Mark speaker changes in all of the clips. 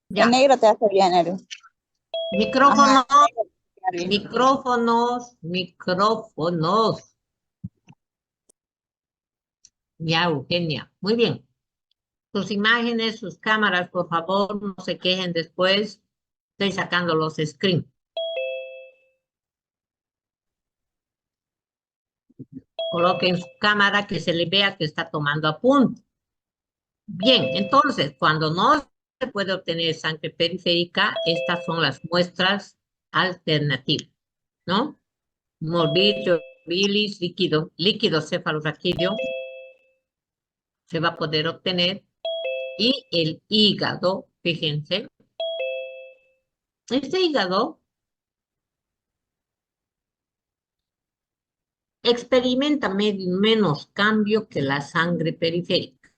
Speaker 1: En
Speaker 2: Ya.
Speaker 1: negro te hace bien, Eru. Ajá,
Speaker 2: Micrófonos,
Speaker 1: en negro te va a quedar bien.
Speaker 2: micrófonos. Ya, Eugenia. Muy bien. Sus imágenes, sus cámaras, por favor, no se quejen después. Estoy sacando los screens. Coloquen su cámara que se le vea que está tomando apunte. Bien, entonces, cuando no se puede obtener sangre periférica, estas son las muestras alternativas, ¿no? Morbillo, bilis, líquido cefalorraquídeo se va a poder obtener. Y el hígado, fíjense, este hígado experimenta menos cambio que la sangre periférica,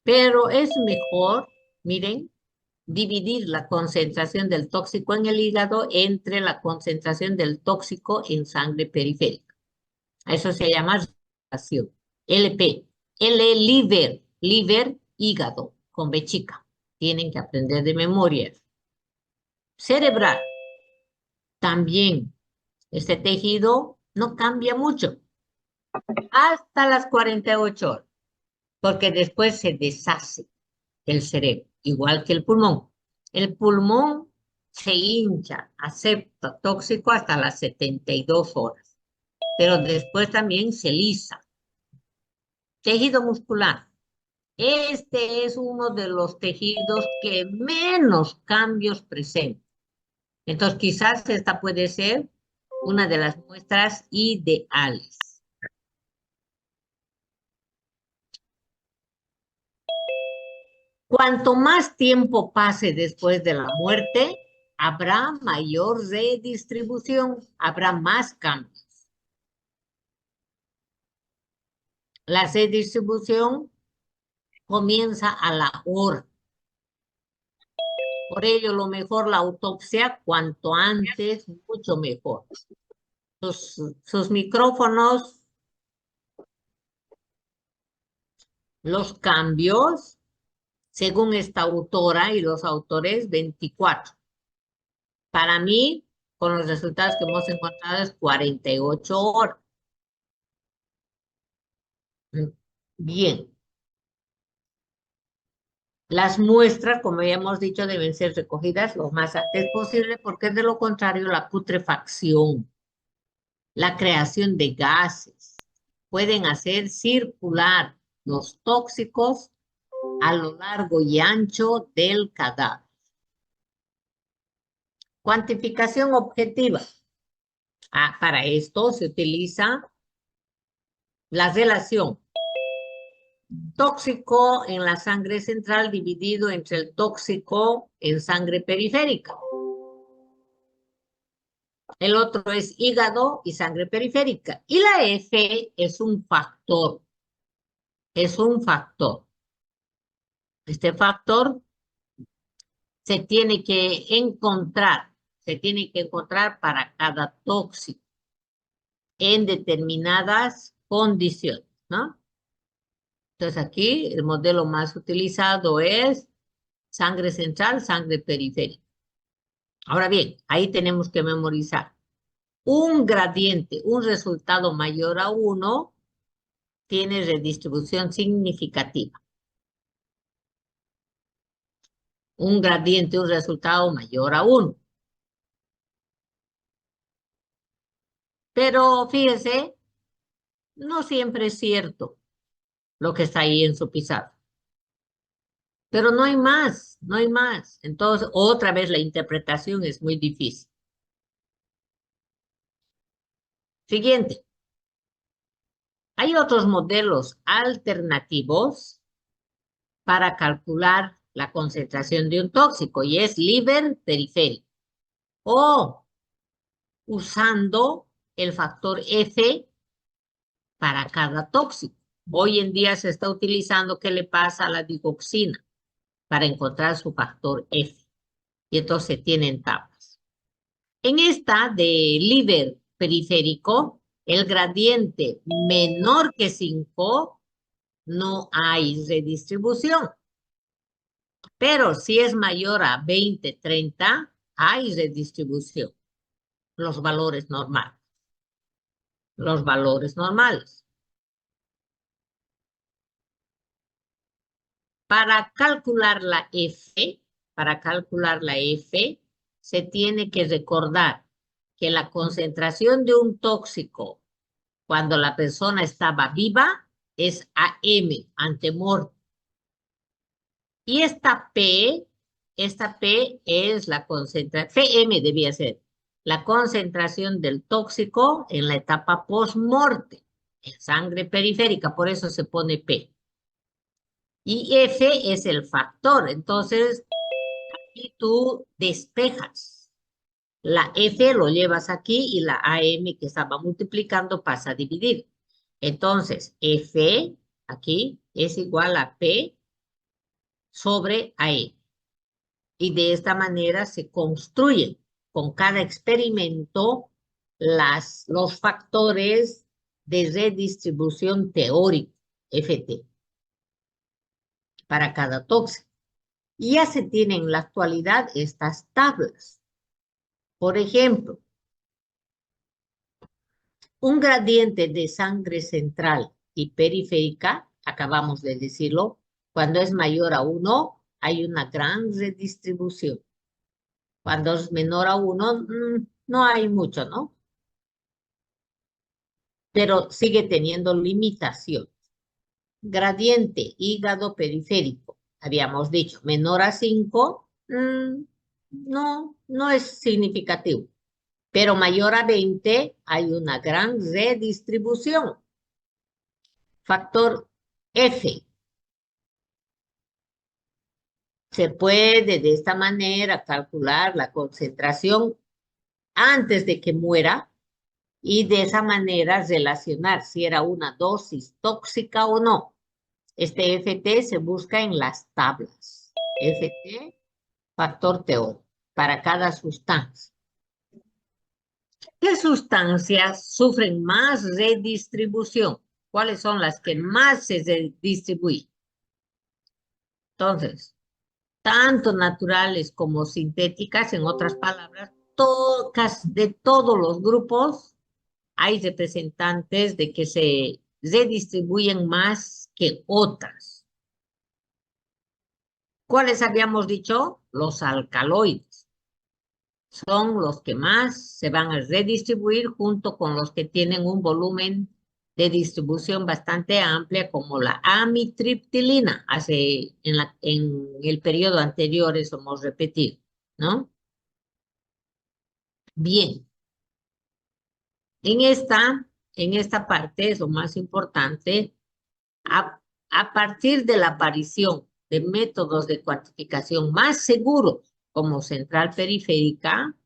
Speaker 2: pero es mejor, miren, dividir la concentración del tóxico en el hígado entre la concentración del tóxico en sangre periférica. A eso se llama relación. LP, liver, hígado, con B chica. Tienen que aprender de memoria. Cerebral, también. Este tejido no cambia mucho hasta las 48 horas, porque después se deshace el cerebro, igual que el pulmón. El pulmón se hincha, acepta tóxico hasta las 72 horas, pero después también se lisa. Tejido muscular. Este es uno de los tejidos que menos cambios presenta. Entonces, quizás esta puede ser una de las muestras ideales. Cuanto más tiempo pase después de la muerte, habrá mayor redistribución, habrá más cambios. La redistribución comienza a la hora. Por ello, lo mejor la autopsia, cuanto antes, mucho mejor. Sus micrófonos, los cambios, según esta autora y los autores, 24. Para mí, con los resultados que hemos encontrado, es 48 horas. Bien. Las muestras, como ya hemos dicho, deben ser recogidas lo más antes posible porque de lo contrario la putrefacción, la creación de gases, pueden hacer circular los tóxicos a lo largo y ancho del cadáver. Cuantificación objetiva. Para esto se utiliza la relación tóxico en la sangre central dividido entre el tóxico en sangre periférica. El otro es hígado y sangre periférica. Y la F es un factor. Es un factor. Este factor se tiene que encontrar. Se tiene que encontrar para cada tóxico en determinadas condiciones, ¿no? Entonces aquí el modelo más utilizado es sangre central, sangre periférica. Ahora bien, ahí tenemos que memorizar. Un gradiente, un resultado mayor a 1, tiene redistribución significativa. Un gradiente, un resultado mayor a 1. Pero fíjese, no siempre es cierto lo que está ahí en su pizarra. Pero no hay más, no hay más. Entonces, otra vez la interpretación es muy difícil. Siguiente. Hay otros modelos alternativos para calcular la concentración de un tóxico y es liver periférico o usando el factor F para cada tóxico. Hoy en día se está utilizando qué le pasa a la digoxina para encontrar su factor F. Y entonces tienen tablas. En esta de liver periférico, el gradiente menor que 5, no hay redistribución. Pero si es mayor a 20, 30, hay redistribución. Los valores normales. Los valores normales. Para calcular la F, se tiene que recordar que la concentración de un tóxico cuando la persona estaba viva es AM, antemortem. Y esta P es la concentración, PM debía ser, la concentración del tóxico en la etapa post-morte, en sangre periférica, por eso se pone P. Y F es el factor, entonces aquí tú despejas. La F lo llevas aquí y la AM que estaba multiplicando pasa a dividir. Entonces, F aquí es igual a P sobre AE. Y de esta manera se construyen con cada experimento los factores de redistribución teórica, FT, para cada tóxico. Y ya se tienen en la actualidad estas tablas. Por ejemplo, un gradiente de sangre central y periférica, acabamos de decirlo, cuando es mayor a 1, hay una gran redistribución. Cuando es menor a 1, no hay mucho, ¿no? Pero sigue teniendo limitación. Gradiente hígado periférico, habíamos dicho, menor a 5, no es significativo. Pero mayor a 20 hay una gran redistribución. Factor F. Se puede de esta manera calcular la concentración antes de que muera y de esa manera relacionar si era una dosis tóxica o no. Este FT se busca en las tablas. FT, factor teórico, para cada sustancia. ¿Qué sustancias sufren más redistribución? ¿Cuáles son las que más se redistribuyen? Entonces, tanto naturales como sintéticas, en otras palabras, de todos los grupos hay representantes de que se redistribuyen más que otras. ¿Cuáles habíamos dicho? Los alcaloides. Son los que más se van a redistribuir junto con los que tienen un volumen de distribución bastante amplia, como la amitriptilina. En el periodo anterior eso hemos repetido, ¿no? Bien. En esta parte es lo más importante. A partir de la aparición de métodos de cuantificación más seguros como central periférica,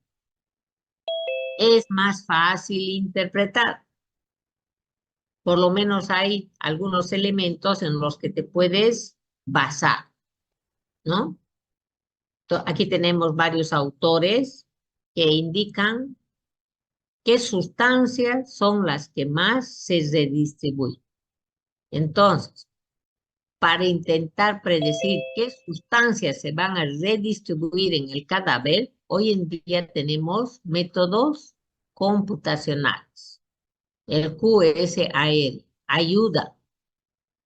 Speaker 2: es más fácil interpretar. Por lo menos hay algunos elementos en los que te puedes basar, ¿no? Aquí tenemos varios autores que indican qué sustancias son las que más se redistribuyen. Entonces, para intentar predecir qué sustancias se van a redistribuir en el cadáver, hoy en día tenemos métodos computacionales. El QSAR ayuda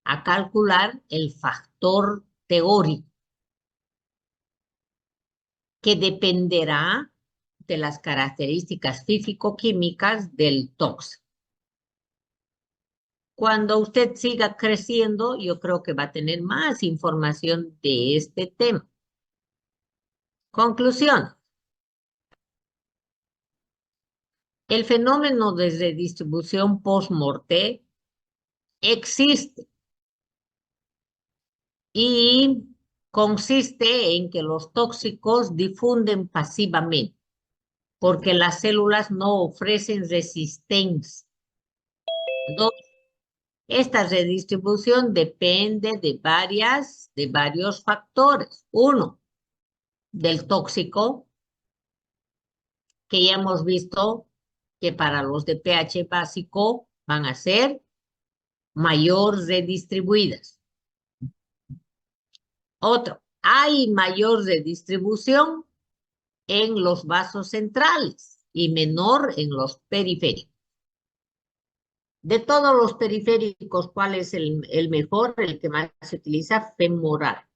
Speaker 2: a calcular el factor teórico que dependerá de las características físico-químicas del tóxico. Cuando usted siga creciendo, yo creo que va a tener más información de este tema. Conclusión. El fenómeno de redistribución post-morte existe y consiste en que los tóxicos difunden pasivamente porque las células no ofrecen resistencia. Dos, esta redistribución depende de varios factores. Uno, del tóxico, que ya hemos visto que para los de pH básico van a ser mayor redistribuidas. Otro, hay mayor redistribución en los vasos centrales y menor en los periféricos. De todos los periféricos, ¿cuál es el mejor, el que más se utiliza? Femoral.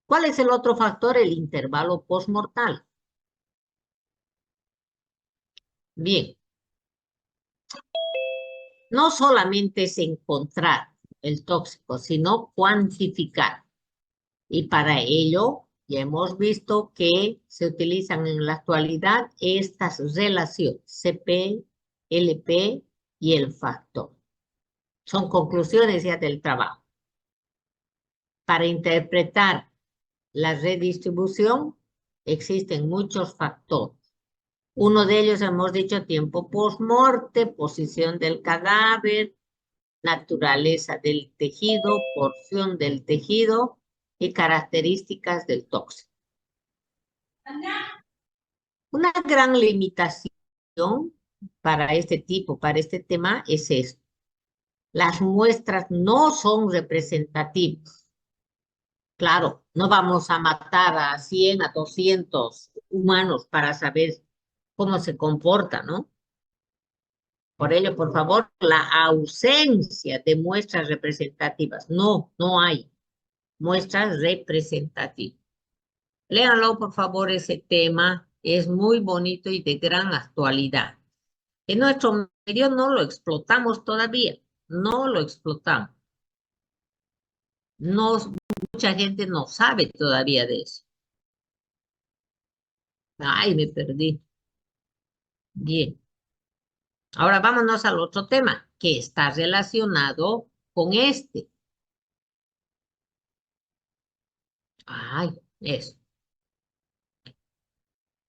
Speaker 2: ¿Cuál es el otro factor? El intervalo postmortal. Bien, no solamente es encontrar el tóxico, sino cuantificar. Y para ello, ya hemos visto que se utilizan en la actualidad estas relaciones, CP, LP y el factor. Son conclusiones ya del trabajo. Para interpretar la redistribución existen muchos factores. Uno de ellos hemos dicho tiempo post-morte, posición del cadáver, naturaleza del tejido, porción del tejido y características del tóxico. Una gran limitación para este tema es esto. Las muestras no son representativas. Claro, no vamos a matar a 100, a 200 humanos para saber cómo se comporta, ¿no? Por ello, por favor, la ausencia de muestras representativas. No, no hay muestras representativas. Léanlo, por favor, ese tema. Es muy bonito y de gran actualidad. En nuestro medio no lo explotamos todavía. No lo explotamos. No, mucha gente no sabe todavía de eso. Ay, me perdí. Bien. Ahora vámonos al otro tema que está relacionado con este. Ay, eso.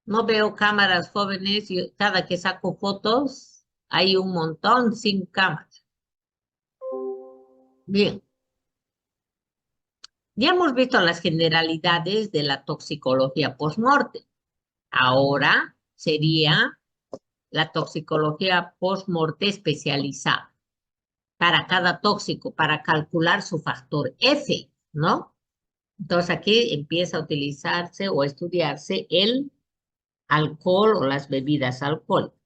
Speaker 2: No veo cámaras jóvenes y cada que saco fotos hay un montón sin cámara. Bien. Ya hemos visto las generalidades de la toxicología post-mortem. Ahora sería la toxicología post-mortem especializada para cada tóxico, para calcular su factor F, ¿no? Entonces aquí empieza a utilizarse o a estudiarse el alcohol o las bebidas alcohólicas.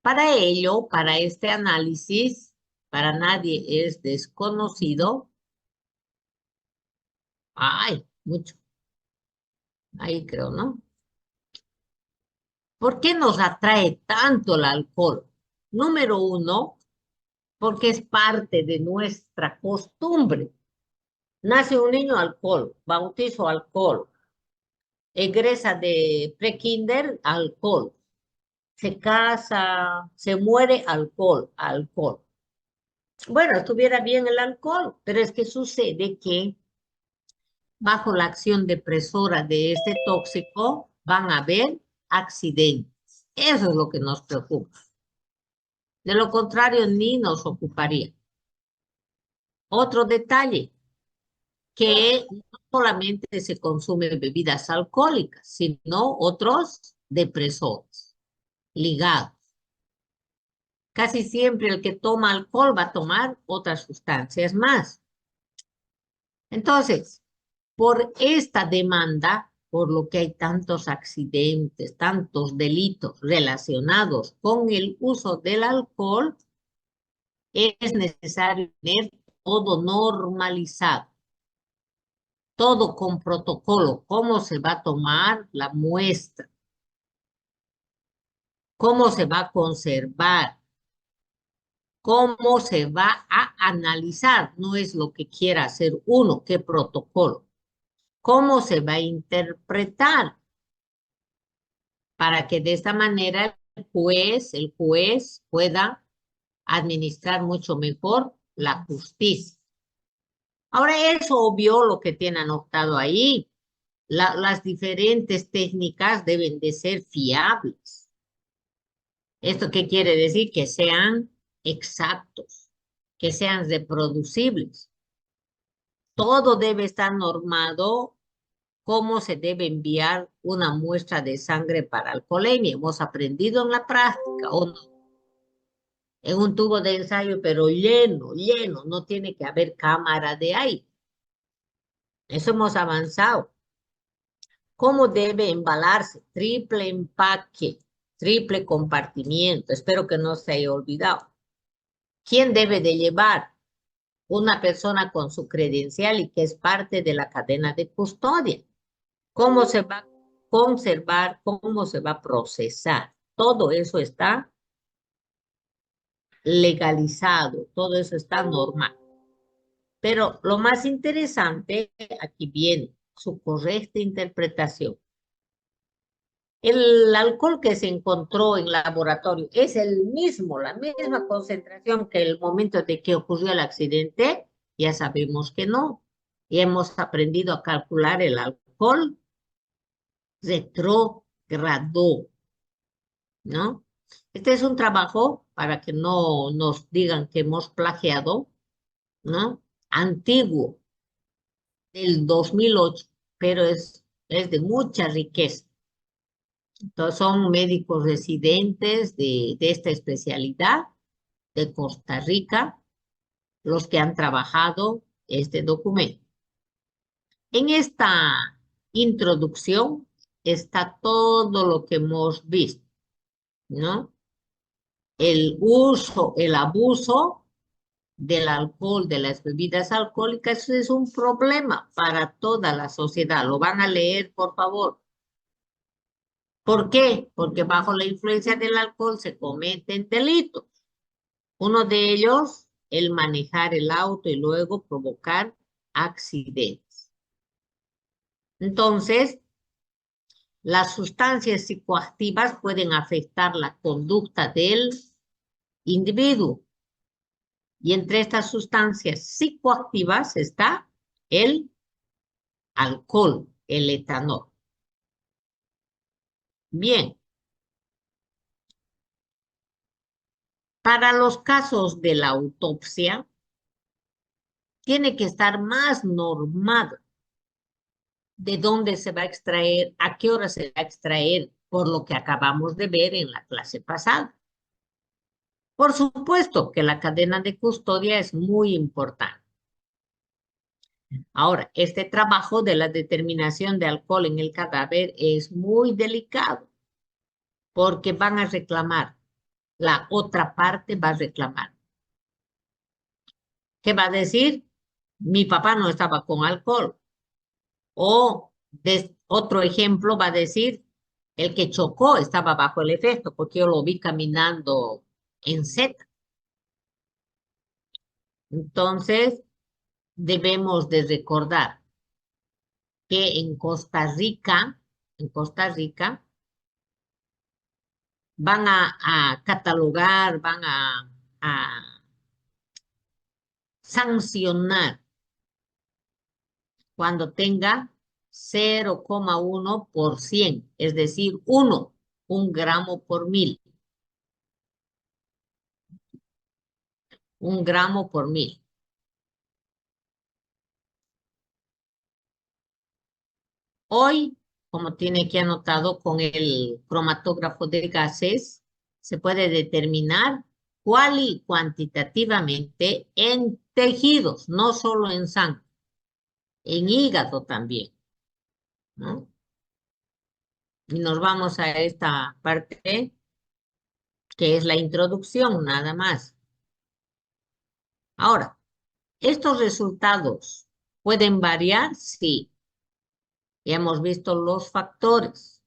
Speaker 2: Para ello, para este análisis, para nadie es desconocido. Ay, mucho. Ahí creo, ¿no? ¿Por qué nos atrae tanto el alcohol? Número uno, porque es parte de nuestra costumbre. Nace un niño, alcohol, bautizo, alcohol, egresa de prekinder, alcohol, se casa, se muere, alcohol, alcohol. Bueno, estuviera bien el alcohol, pero es que sucede que bajo la acción depresora de este tóxico van a haber accidentes. Eso es lo que nos preocupa. De lo contrario, ni nos ocuparía. Otro detalle, que no solamente se consumen bebidas alcohólicas, sino otros depresores ligados. Casi siempre el que toma alcohol va a tomar otras sustancias más. Entonces, por esta demanda, por lo que hay tantos accidentes, tantos delitos relacionados con el uso del alcohol, es necesario tener todo normalizado, todo con protocolo, cómo se va a tomar la muestra, cómo se va a conservar, cómo se va a analizar, no es lo que quiera hacer uno, qué protocolo, cómo se va a interpretar para que de esta manera el juez pueda administrar mucho mejor la justicia. Ahora es obvio lo que tiene anotado ahí. Las diferentes técnicas deben de ser fiables. ¿Esto qué quiere decir? Que sean exactos, que sean reproducibles. Todo debe estar normado, cómo se debe enviar una muestra de sangre para alcoholemia. Hemos aprendido en la práctica, ¿o no? En un tubo de ensayo, pero lleno, lleno, no tiene que haber cámara de aire. Eso hemos avanzado. ¿Cómo debe embalarse? Triple empaque, triple compartimiento. Espero que no se haya olvidado. ¿Quién debe de llevar? Una persona con su credencial y que es parte de la cadena de custodia. ¿Cómo se va a conservar? ¿Cómo se va a procesar? Todo eso está legalizado, todo eso está normal. Pero lo más interesante, aquí viene su correcta interpretación. El alcohol que se encontró en laboratorio es el mismo, la misma concentración que el momento de que ocurrió el accidente. Ya sabemos que no. Y hemos aprendido a calcular el alcohol retrogradó, ¿no? Este es un trabajo para que no nos digan que hemos plagiado, ¿no? Antiguo, del 2008, pero es de mucha riqueza. Entonces, son médicos residentes de esta especialidad de Costa Rica los que han trabajado este documento. En esta introducción está todo lo que hemos visto, ¿no? El uso, el abuso del alcohol, de las bebidas alcohólicas, eso es un problema para toda la sociedad. Lo van a leer, por favor. ¿Por qué? Porque bajo la influencia del alcohol se cometen delitos. Uno de ellos, el manejar el auto y luego provocar accidentes. Entonces, las sustancias psicoactivas pueden afectar la conducta del individuo. Y entre estas sustancias psicoactivas está el alcohol, el etanol. Bien, para los casos de la autopsia, tiene que estar más normado de dónde se va a extraer, a qué hora se va a extraer, por lo que acabamos de ver en la clase pasada. Por supuesto que la cadena de custodia es muy importante. Ahora, este trabajo de la determinación de alcohol en el cadáver es muy delicado porque van a reclamar, la otra parte va a reclamar. ¿Qué va a decir? Mi papá no estaba con alcohol. O otro ejemplo va a decir, el que chocó estaba bajo el efecto porque yo lo vi caminando en Z. Entonces, debemos de recordar que en Costa Rica, van a catalogar, van a sancionar cuando tenga 0,1%, es decir, 1 gramo por mil, 1 gramo por 1000. Hoy, como tiene aquí anotado con el cromatógrafo de gases, se puede determinar cuál y cuantitativamente en tejidos, no solo en sangre, en hígado también, ¿no? Y nos vamos a esta parte que es la introducción, nada más. Ahora, ¿estos resultados pueden variar? Sí. Ya hemos visto los factores.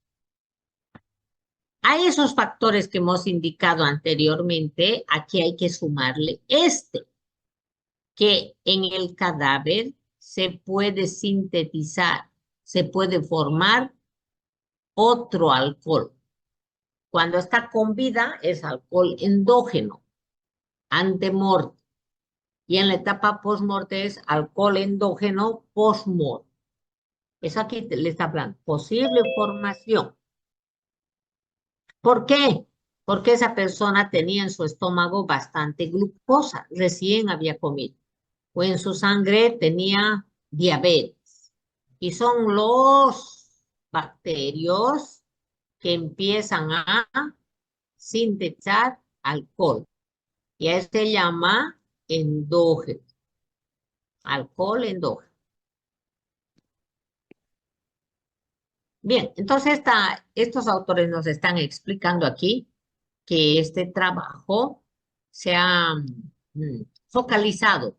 Speaker 2: A esos factores que hemos indicado anteriormente, aquí hay que sumarle que en el cadáver se puede sintetizar, se puede formar otro alcohol. Cuando está con vida es alcohol endógeno, antemorte. Y en la etapa postmorte es alcohol endógeno postmorte. Eso aquí le está hablando. Posible formación. ¿Por qué? Porque esa persona tenía en su estómago bastante glucosa, recién había comido. O en su sangre tenía diabetes. Y son los bacterios que empiezan a sintetizar alcohol. Y a este se llama endógeno. Alcohol endógeno. Bien, entonces estos autores nos están explicando aquí que este trabajo se ha focalizado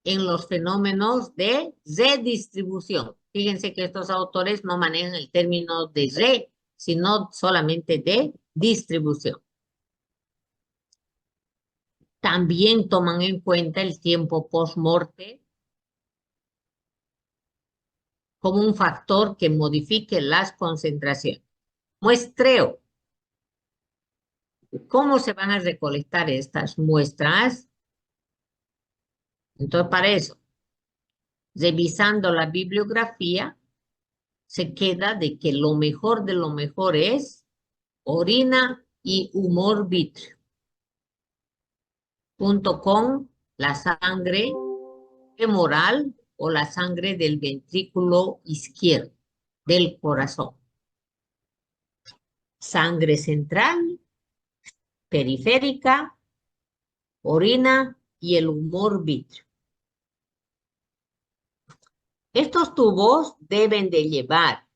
Speaker 2: en los fenómenos de redistribución. Fíjense que estos autores no manejan el término de re, sino solamente de distribución. También toman en cuenta el tiempo post-morte como un factor que modifique las concentraciones. Muestreo. ¿Cómo se van a recolectar estas muestras? Entonces, para eso, revisando la bibliografía, se queda de que lo mejor de lo mejor es orina y humor vítreo, junto con la sangre femoral o la sangre del ventrículo izquierdo, del corazón. Sangre central, periférica, orina y el humor vítreo. Estos tubos deben de llevar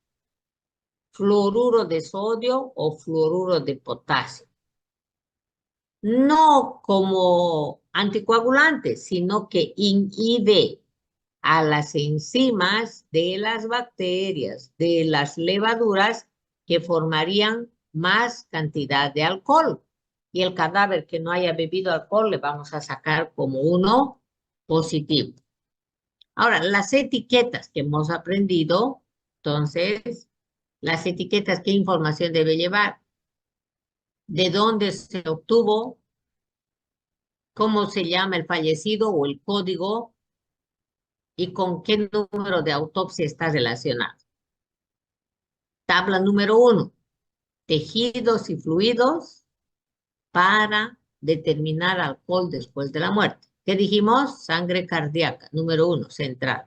Speaker 2: fluoruro de sodio o fluoruro de potasio. No como anticoagulante, sino que inhibe a las enzimas de las bacterias, de las levaduras que formarían más cantidad de alcohol. Y el cadáver que no haya bebido alcohol le vamos a sacar como uno positivo. Ahora, las etiquetas que hemos aprendido, entonces, las etiquetas, ¿qué información debe llevar? ¿De dónde se obtuvo? ¿Cómo se llama el fallecido o el código? ¿Y con qué número de autopsia está relacionado? Tabla número 1, tejidos y fluidos para determinar alcohol después de la muerte. ¿Qué dijimos? Sangre cardíaca, número 1, central.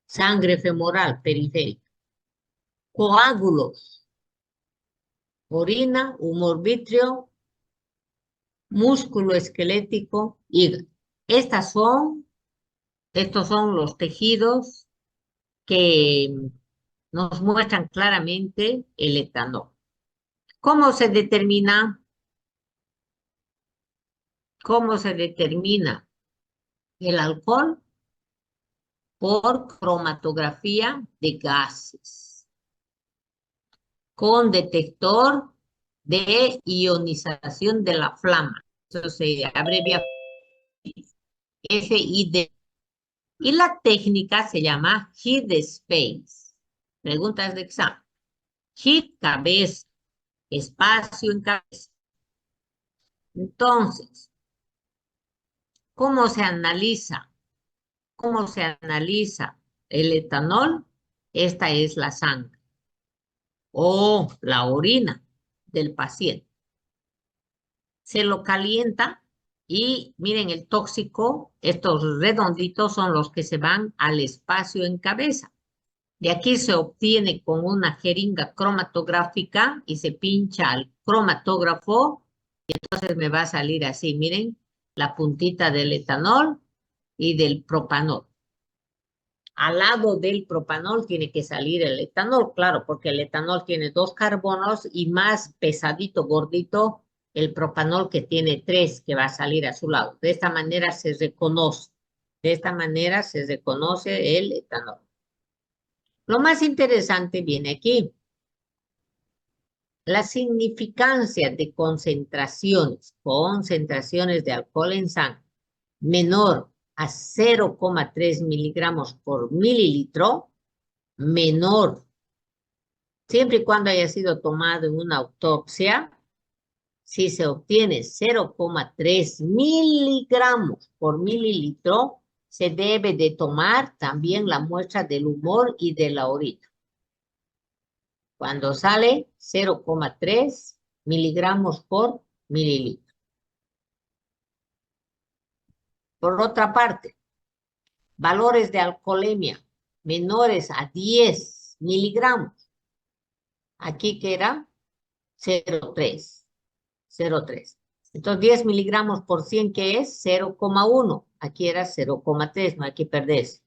Speaker 2: Sangre femoral, periférica. Coágulos, orina, humor vítreo, músculo esquelético, hígado. Estos son los tejidos que nos muestran claramente el etanol. ¿Cómo se determina? ¿Cómo se determina el alcohol? Por cromatografía de gases, con detector de ionización de la flama. Eso se abrevia FID. Y la técnica se llama Heat Space. Preguntas de examen. Heat, cabeza, espacio en cabeza. Entonces, ¿cómo se analiza? ¿Cómo se analiza el etanol? Esta es la sangre o la orina del paciente. Se lo calienta y miren el tóxico, estos redonditos son los que se van al espacio en cabeza. De aquí se obtiene con una jeringa cromatográfica y se pincha al cromatógrafo y entonces me va a salir así, miren, la puntita del etanol y del propanol. Al lado del propanol tiene que salir el etanol, claro, porque el etanol tiene 2 carbonos y más pesadito, gordito, el propanol que tiene 3 que va a salir a su lado. De esta manera se reconoce, el etanol. Lo más interesante viene aquí. La significancia de concentraciones de alcohol en sangre menor a 0,3 miligramos por mililitro, menor, siempre y cuando haya sido tomado en una autopsia, si se obtiene 0,3 miligramos por mililitro, se debe de tomar también la muestra del humor y de la orina. Cuando sale 0,3 miligramos por mililitro. Por otra parte, valores de alcoholemia menores a 10 miligramos. Aquí que era 0,3. 0,3. Entonces 10 miligramos por 100, ¿qué es? 0,1. Aquí era 0,3, no hay que perderse.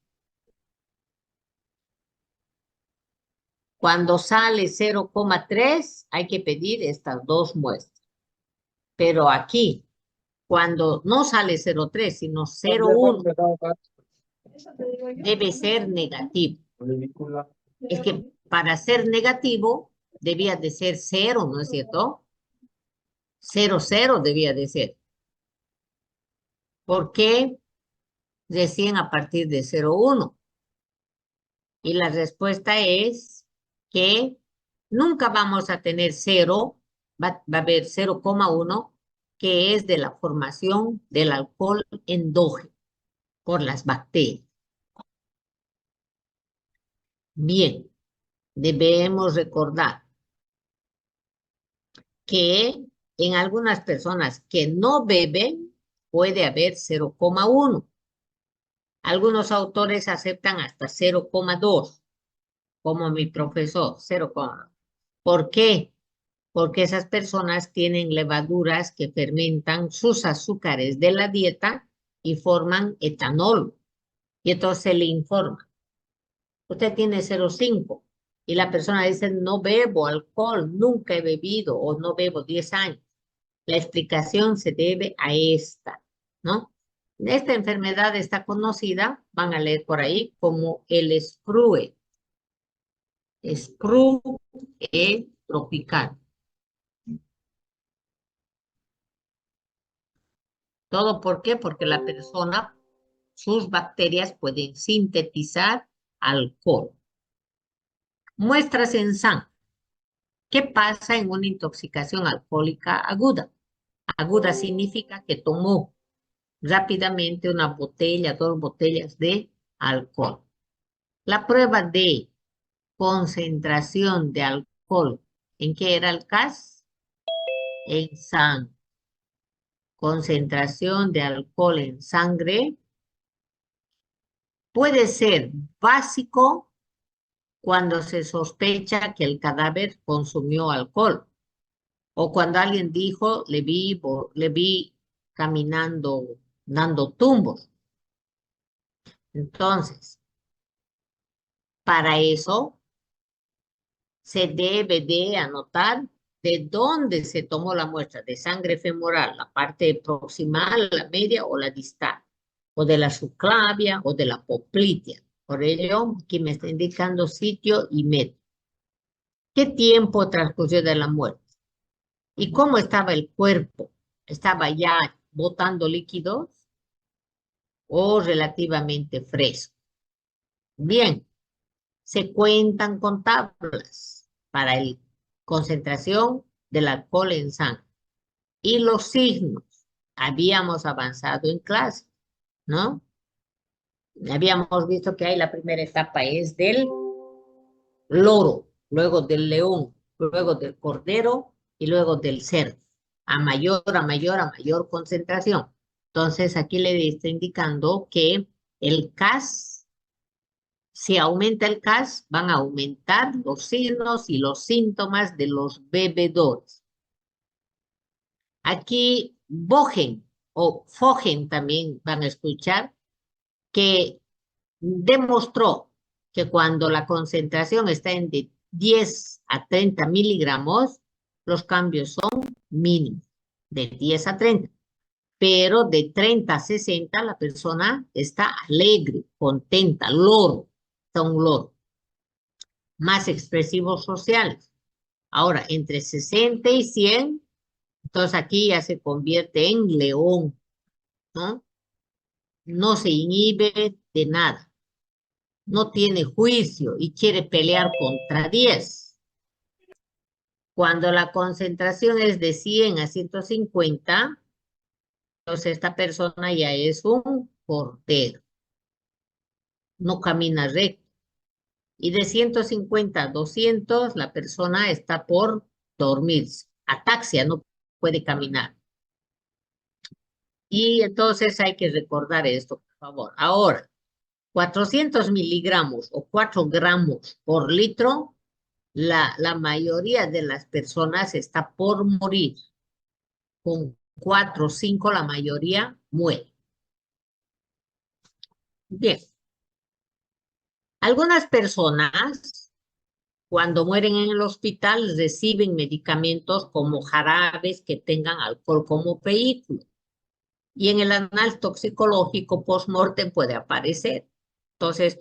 Speaker 2: Cuando sale 0,3, hay que pedir estas dos muestras. Pero aquí, cuando no sale 0,3, sino 0,1, debe ser negativo. Es que para ser negativo, debía de ser 0, ¿no es cierto? 0,0 debía de ser. ¿Por qué recién a partir de 0,1? Y la respuesta es que nunca vamos a tener 0, va a haber 0,1, que es de la formación del alcohol endógeno por las bacterias. Bien, debemos recordar que en algunas personas que no beben puede haber 0,1. Algunos autores aceptan hasta 0,2, como mi profesor, 0,2. ¿Por qué? Porque esas personas tienen levaduras que fermentan sus azúcares de la dieta y forman etanol. Y entonces se le informa, usted tiene 0,5 y la persona dice, no bebo alcohol, nunca he bebido o no bebo 10 años. La explicación se debe a esta, ¿no? Esta enfermedad está conocida, van a leer por ahí, como el sprue. Sprue tropical. ¿Todo por qué? Porque la persona, sus bacterias pueden sintetizar alcohol. Muestras en sangre. ¿Qué pasa en una intoxicación alcohólica aguda? Aguda significa que tomó rápidamente una botella, 2 botellas de alcohol. La prueba de concentración de alcohol, ¿en qué era el CAS? En sangre. Concentración de alcohol en sangre puede ser básico cuando se sospecha que el cadáver consumió alcohol o cuando alguien dijo, le vi caminando, dando tumbos. Entonces, para eso se debe de anotar de dónde se tomó la muestra de sangre femoral, la parte proximal, la media o la distal, o de la subclavia o de la poplitea. Por ello, aquí me está indicando sitio y medio. ¿Qué tiempo transcurrió de la muerte? ¿Y cómo estaba el cuerpo? ¿Estaba ya botando líquidos o relativamente fresco? Bien, se cuentan con tablas para la concentración del alcohol en sangre. Y los signos, habíamos avanzado en clase, ¿no? Habíamos visto que ahí la primera etapa es del loro, luego del león, luego del cordero y luego del cerdo, a mayor concentración. Entonces aquí le está indicando que el CAS, si aumenta el CAS, van a aumentar los signos y los síntomas de los bebedores. Aquí Bogen o Fogen también van a escuchar que demostró que cuando la concentración está en de 10 a 30 miligramos, los cambios son mínimos, de 10 a 30. Pero de 30 a 60 la persona está alegre, contenta, loro, está un loro. Más expresivos sociales. Ahora, entre 60 y 100, entonces aquí ya se convierte en león, ¿no? No se inhibe de nada. No tiene juicio y quiere pelear contra 10. Cuando la concentración es de 100 a 150, entonces esta persona ya es un cordero. No camina recto. Y de 150 a 200, la persona está por dormirse. Ataxia, no puede caminar. Y entonces hay que recordar esto, por favor. Ahora, 400 miligramos o 4 gramos por litro, la mayoría de las personas está por morir. Con 4 o 5 la mayoría muere. Bien. Algunas personas Cuando mueren en el hospital, reciben medicamentos como jarabes que tengan alcohol como vehículo. Y en el análisis toxicológico post-mortem puede aparecer. Entonces,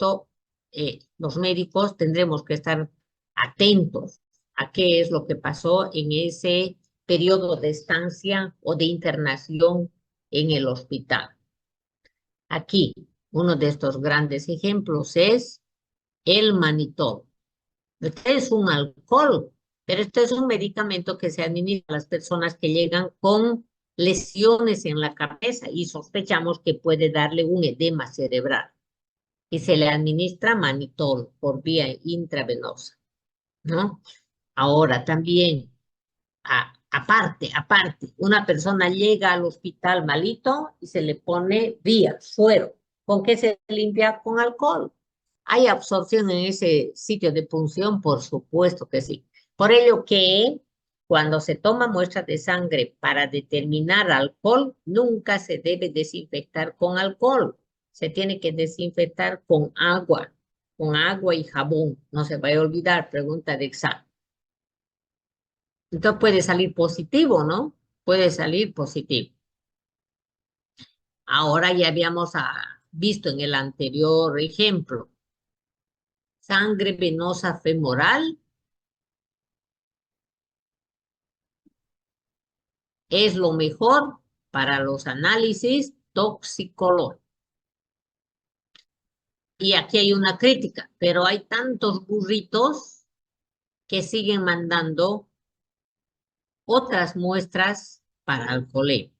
Speaker 2: los médicos tendremos que estar atentos a qué es lo que pasó en ese periodo de estancia o de internación en el hospital. Aquí, uno de estos grandes ejemplos es el manitol. Este es un alcohol, pero este es un medicamento que se administra a las personas que llegan con lesiones en la cabeza y sospechamos que puede darle un edema cerebral. Y se le administra manitol por vía intravenosa, ¿no? Ahora también, aparte, una persona llega al hospital malito y se le pone vía, suero. ¿Con qué se limpia? Con alcohol. ¿Hay absorción en ese sitio de punción? Por supuesto que sí. Por ello que cuando se toma muestra de sangre para determinar alcohol, nunca se debe desinfectar con alcohol. Se tiene que desinfectar con agua y jabón. No se vaya a olvidar, pregunta de examen. Entonces puede salir positivo, ¿no? Puede salir positivo. Ahora ya habíamos visto en el anterior ejemplo, sangre venosa femoral es lo mejor para los análisis toxicológicos. Y aquí hay una crítica, pero hay tantos burritos que siguen mandando otras muestras para alcoholemia.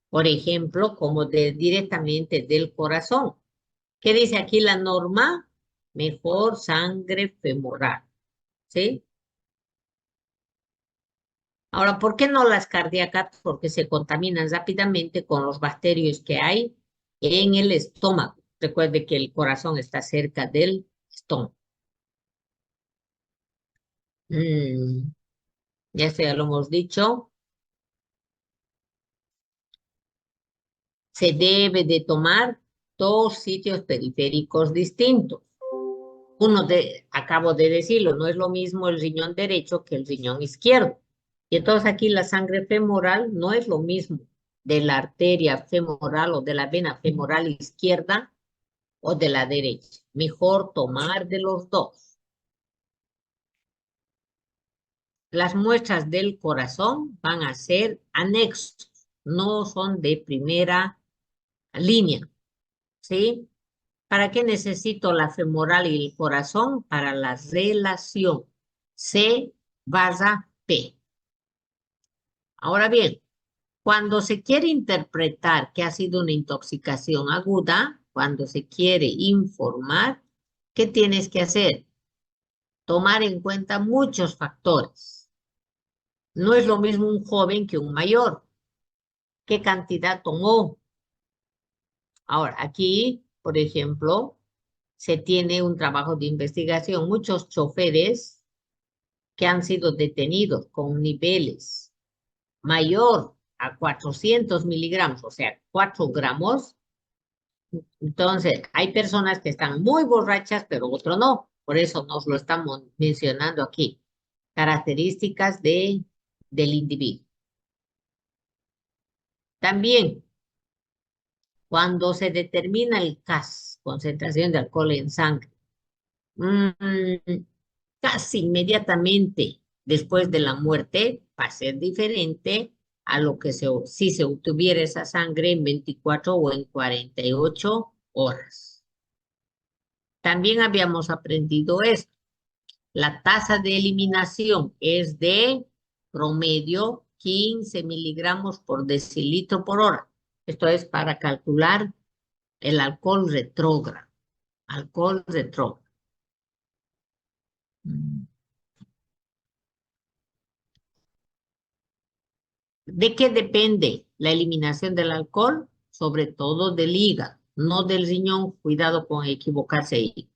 Speaker 2: Por ejemplo, como directamente del corazón. ¿Qué dice aquí la norma? Mejor sangre femoral, ¿sí? Ahora, ¿por qué no las cardíacas? Porque se contaminan rápidamente con los bacterios que hay en el estómago. Recuerde que el corazón está cerca del estómago. Ya esto ya lo hemos dicho. Se debe de tomar dos sitios periféricos distintos. Acabo de decirlo, no es lo mismo el riñón derecho que el riñón izquierdo. Y entonces aquí la sangre femoral no es lo mismo de la arteria femoral o de la vena femoral izquierda o de la derecha. Mejor tomar de los dos. Las muestras del corazón van a ser anexos, no son de primera línea, ¿sí? ¿Para qué necesito la femoral y el corazón? Para la relación C barra P. Ahora bien, cuando se quiere interpretar que ha sido una intoxicación aguda, cuando se quiere informar, ¿qué tienes que hacer? Tomar en cuenta muchos factores. No es lo mismo un joven que un mayor. ¿Qué cantidad tomó? Ahora, aquí, por ejemplo, se tiene un trabajo de investigación. Muchos choferes que han sido detenidos con niveles mayor a 400 miligramos, o sea, 4 gramos. Entonces, hay personas que están muy borrachas, pero otros no. Por eso nos lo estamos mencionando aquí. Características del individuo. También, cuando se determina el CAS, concentración de alcohol en sangre, mm, casi inmediatamente después de la muerte va a ser diferente a lo que si se obtuviera esa sangre en 24 o en 48 horas. También habíamos aprendido esto. La tasa de eliminación es de promedio 15 miligramos por decilitro por hora. Esto es para calcular el alcohol retrógrado. Alcohol retrógrado. ¿De qué depende la eliminación del alcohol? Sobre todo del hígado, no del riñón. Cuidado con equivocarse ahí.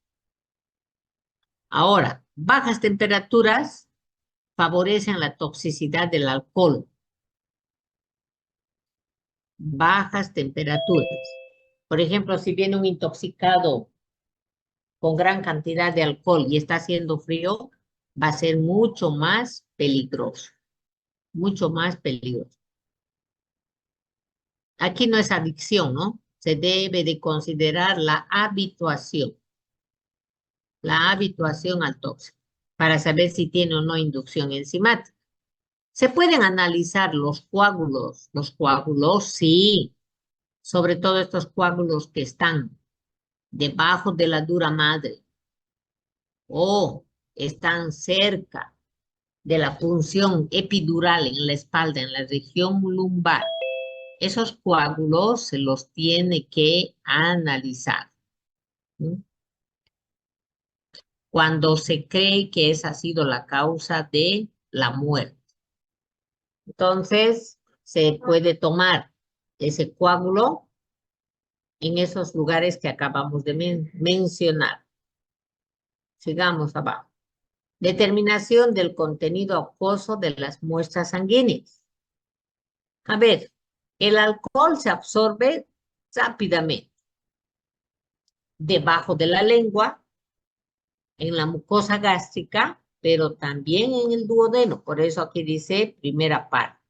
Speaker 2: Ahora, bajas temperaturas favorecen la toxicidad del alcohol. Bajas temperaturas. Por ejemplo, si viene un intoxicado con gran cantidad de alcohol y está haciendo frío, va a ser mucho más peligroso, mucho más peligroso. Aquí no es adicción, ¿no? Se debe de considerar la habituación al tóxico, para saber si tiene o no inducción enzimática. Se pueden analizar los coágulos, sí, sobre todo estos coágulos que están debajo de la dura madre o están cerca de la punción epidural en la espalda, en la región lumbar. Esos coágulos se los tiene que analizar, ¿sí? Cuando se cree que esa ha sido la causa de la muerte. Entonces, se puede tomar ese coágulo en esos lugares que acabamos de mencionar. Sigamos abajo. Determinación del contenido acuoso de las muestras sanguíneas. A ver, el alcohol se absorbe rápidamente debajo de la lengua, en la mucosa gástrica, pero también en el duodeno. Por eso aquí dice primera parte.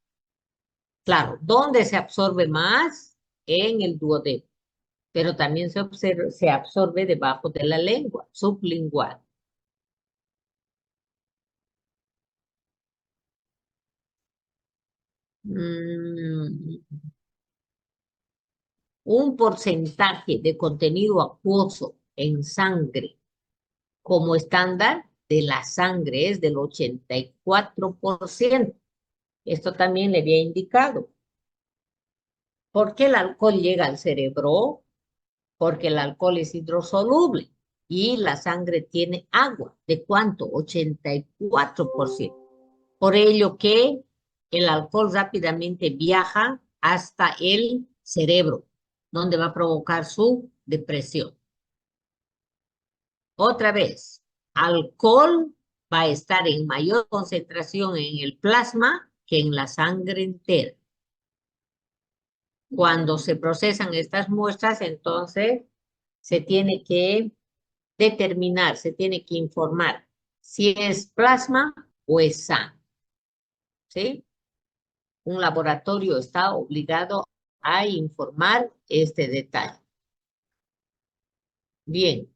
Speaker 2: Claro, ¿dónde se absorbe más? En el duodeno, pero también se absorbe debajo de la lengua, sublingual. Un porcentaje de contenido acuoso en sangre como estándar de la sangre es del 84%. Esto también le había indicado. ¿Por qué el alcohol llega al cerebro? Porque el alcohol es hidrosoluble y la sangre tiene agua. ¿De cuánto? 84%. Por ello que el alcohol rápidamente viaja hasta el cerebro, donde va a provocar su depresión. Otra vez, alcohol va a estar en mayor concentración en el plasma que en la sangre entera. Cuando se procesan estas muestras, entonces se tiene que determinar, se tiene que informar si es plasma o es sangre, ¿sí? Un laboratorio está obligado a informar este detalle. Bien.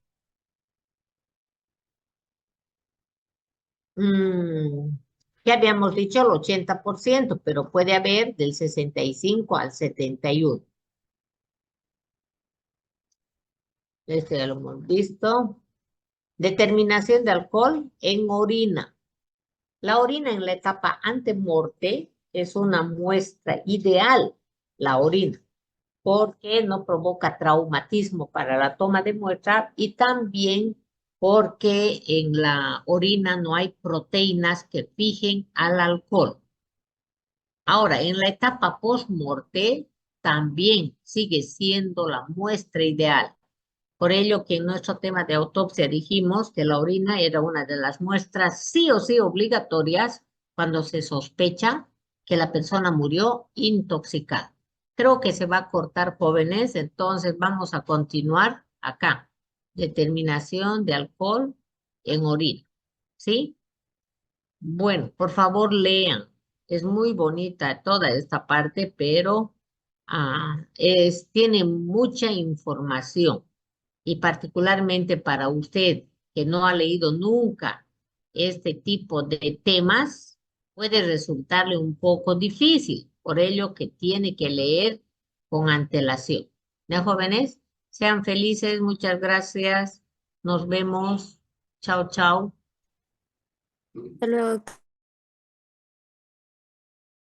Speaker 2: Ya habíamos dicho el 80%, pero puede haber del 65 al 71. Este ya lo hemos visto. Determinación de alcohol en orina. La orina en la etapa antemorte es una muestra ideal, la orina, porque no provoca traumatismo para la toma de muestra y también porque en la orina no hay proteínas que fijen al alcohol. Ahora, en la etapa post-morte también sigue siendo la muestra ideal. Por ello que en nuestro tema de autopsia dijimos que la orina era una de las muestras sí o sí obligatorias cuando se sospecha que la persona murió intoxicada. Creo que se va a cortar, jóvenes, entonces vamos a continuar acá. Determinación de alcohol en orina, ¿sí? Bueno, por favor lean. Es muy bonita toda esta parte, pero tiene mucha información y particularmente para usted que no ha leído nunca este tipo de temas, puede resultarle un poco difícil. Por ello que tiene que leer con antelación. ¿Ya, jóvenes? Sean felices, muchas gracias. Nos vemos. Chao, chao.
Speaker 3: Hasta luego.